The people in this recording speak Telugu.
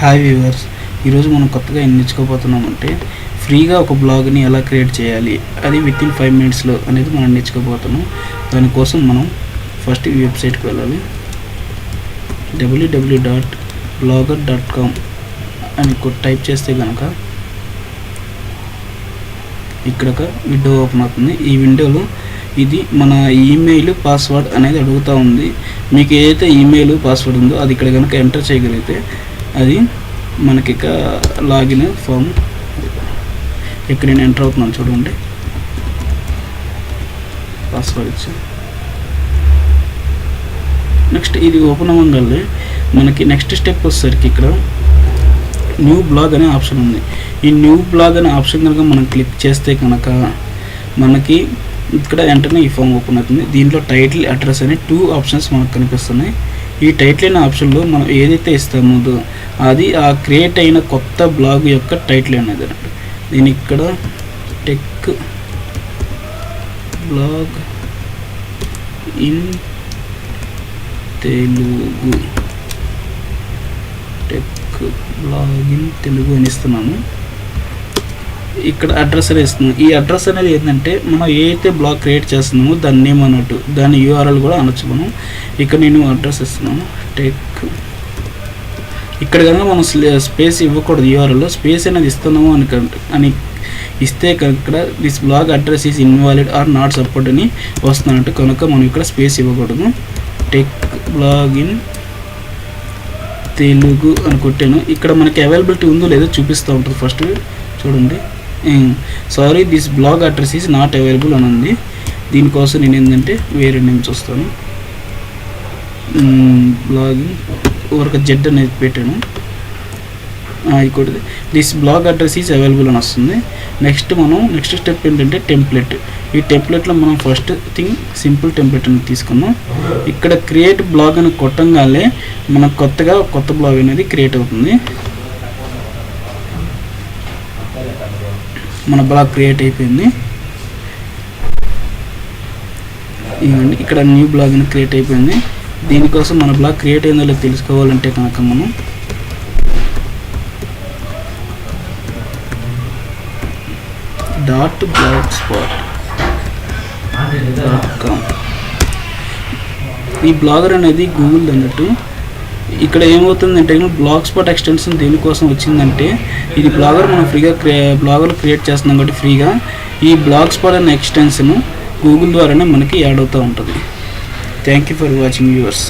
హాయ్ వ్యూవర్స్, ఈరోజు మనం కొత్తగా ఏం నేర్చుకోబోతున్నామంటే ఫ్రీగా ఒక బ్లాగ్ని ఎలా క్రియేట్ చేయాలి అది వితిన్ 5 minutesలో అనేది మనం నేర్చుకోబోతున్నాం. దానికోసం మనం ఫస్ట్ ఈ వెబ్సైట్కి వెళ్ళాలి. www.blogger.com అని టైప్ చేస్తే కనుక ఇక్కడ ఒక విండో ఓపెన్ అవుతుంది. ఈ విండోలో ఇది మన ఈమెయిల్ పాస్వర్డ్ అనేది అడుగుతూ ఉంది. మీకు ఏదైతే ఈమెయిల్ పాస్వర్డ్ ఉందో అది ఇక్కడ కనుక ఎంటర్ చేయగలిగితే అది మనకి ఇక లాగిన్ ఫామ్ ఇక్కడ నేను ఎంటర్ అవుతున్నాను. చూడండి, పాస్వర్డ్ ఇచ్చి నెక్స్ట్ ఇది ఓపెన్ అవ్వగానే మనకి నెక్స్ట్ స్టెప్ వచ్చేసరికి ఇక్కడ న్యూ బ్లాగ్ అనే ఆప్షన్ ఉంది. ఈ న్యూ బ్లాగ్ అనే ఆప్షన్ కనుక మనం క్లిక్ చేస్తే కనుక మనకి ఇక్కడ వెంటనే ఈ ఫామ్ ఓపెన్ అవుతుంది. దీంట్లో టైటిల్, అడ్రస్ అనే 2 ఆప్షన్స్ మనకు కనిపిస్తున్నాయి. ఈ టైటిల్ అయిన ఆప్షన్లో మనం ఏదైతే ఇస్తామో అది ఆ క్రియేట్ అయిన కొత్త బ్లాగ్ యొక్క టైటిల్ అనేది. దీని ఇక్కడ tech blog in Telugu, tech blog in Telugu అని ఇస్తున్నాను. ఇక్కడ అడ్రస్ అనేది ఇస్తున్నాం. ఈ అడ్రస్ అనేది ఏంటంటే మనం ఏదైతే బ్లాగ్ క్రియేట్ చేస్తున్నామో దాని నేమ్ అన్నట్టు, దాని URL కూడా అనొచ్చు మనం. ఇక్కడ నేను అడ్రస్ ఇస్తున్నాను టెక్. ఇక్కడ కనుక మనం స్పేస్ ఇవ్వకూడదు. URLలో స్పేస్ అనేది ఇస్తున్నాము అని ఇస్తే ఇక్కడ this blog address is invalid or not support అని వస్తున్నట్టు, కనుక మనం ఇక్కడ స్పేస్ ఇవ్వకూడదు. టెక్ బ్లాగ్ ఇన్ తెలుగు అని కొట్టాను. ఇక్కడ మనకి అవైలబిలిటీ ఉందో లేదో చూపిస్తూ ఉంటుంది. ఫస్ట్ చూడండి, sorry this blog address is not available అని ఉంది. దీనికోసం నేను ఏంటంటే వేరే నేమ్ చూస్తాను. బ్లాగింగ్ ఒక జెడ్ అనేది పెట్టాను. ఇక్కడ this blog address is available అని వస్తుంది. నెక్స్ట్ స్టెప్ ఏంటంటే టెంప్లెట్. ఈ టెంప్లెట్లో మనం ఫస్ట్ థింగ్ సింపుల్ టెంప్లెట్ అని తీసుకున్నాం. ఇక్కడ క్రియేట్ బ్లాగ్ అని కొట్టంగానే మనకు కొత్త బ్లాగ్ అనేది క్రియేట్ అవుతుంది. మన బ్లాగ్ క్రియేట్ అయిపోయింది. ఇవ్వండి, ఇక్కడ న్యూ బ్లాగ్ అని క్రియేట్ అయిపోయింది. దీనికోసం మన బ్లాగ్ క్రియేట్ అయిందో తెలుసుకోవాలంటే కనుక మనం .blogspot.com ఈ బ్లాగర్ అనేది గూగుల్ అన్నట్టు. ఇక్కడ ఏమవుతుందంటే బ్లాగ్ స్పాట్ ఎక్స్టెన్షన్ దేనికోసం వచ్చిందంటే ఇది బ్లాగర్ మనం ఫ్రీగా బ్లాగర్లు క్రియేట్ చేస్తున్నాం కాబట్టి ఫ్రీగా ఈ బ్లాగ్ స్పాట్ అనే ఎక్స్టెన్షన్ గూగుల్ ద్వారానే మనకి యాడ్ అవుతూ ఉంటుంది. Thank you for watching viewers.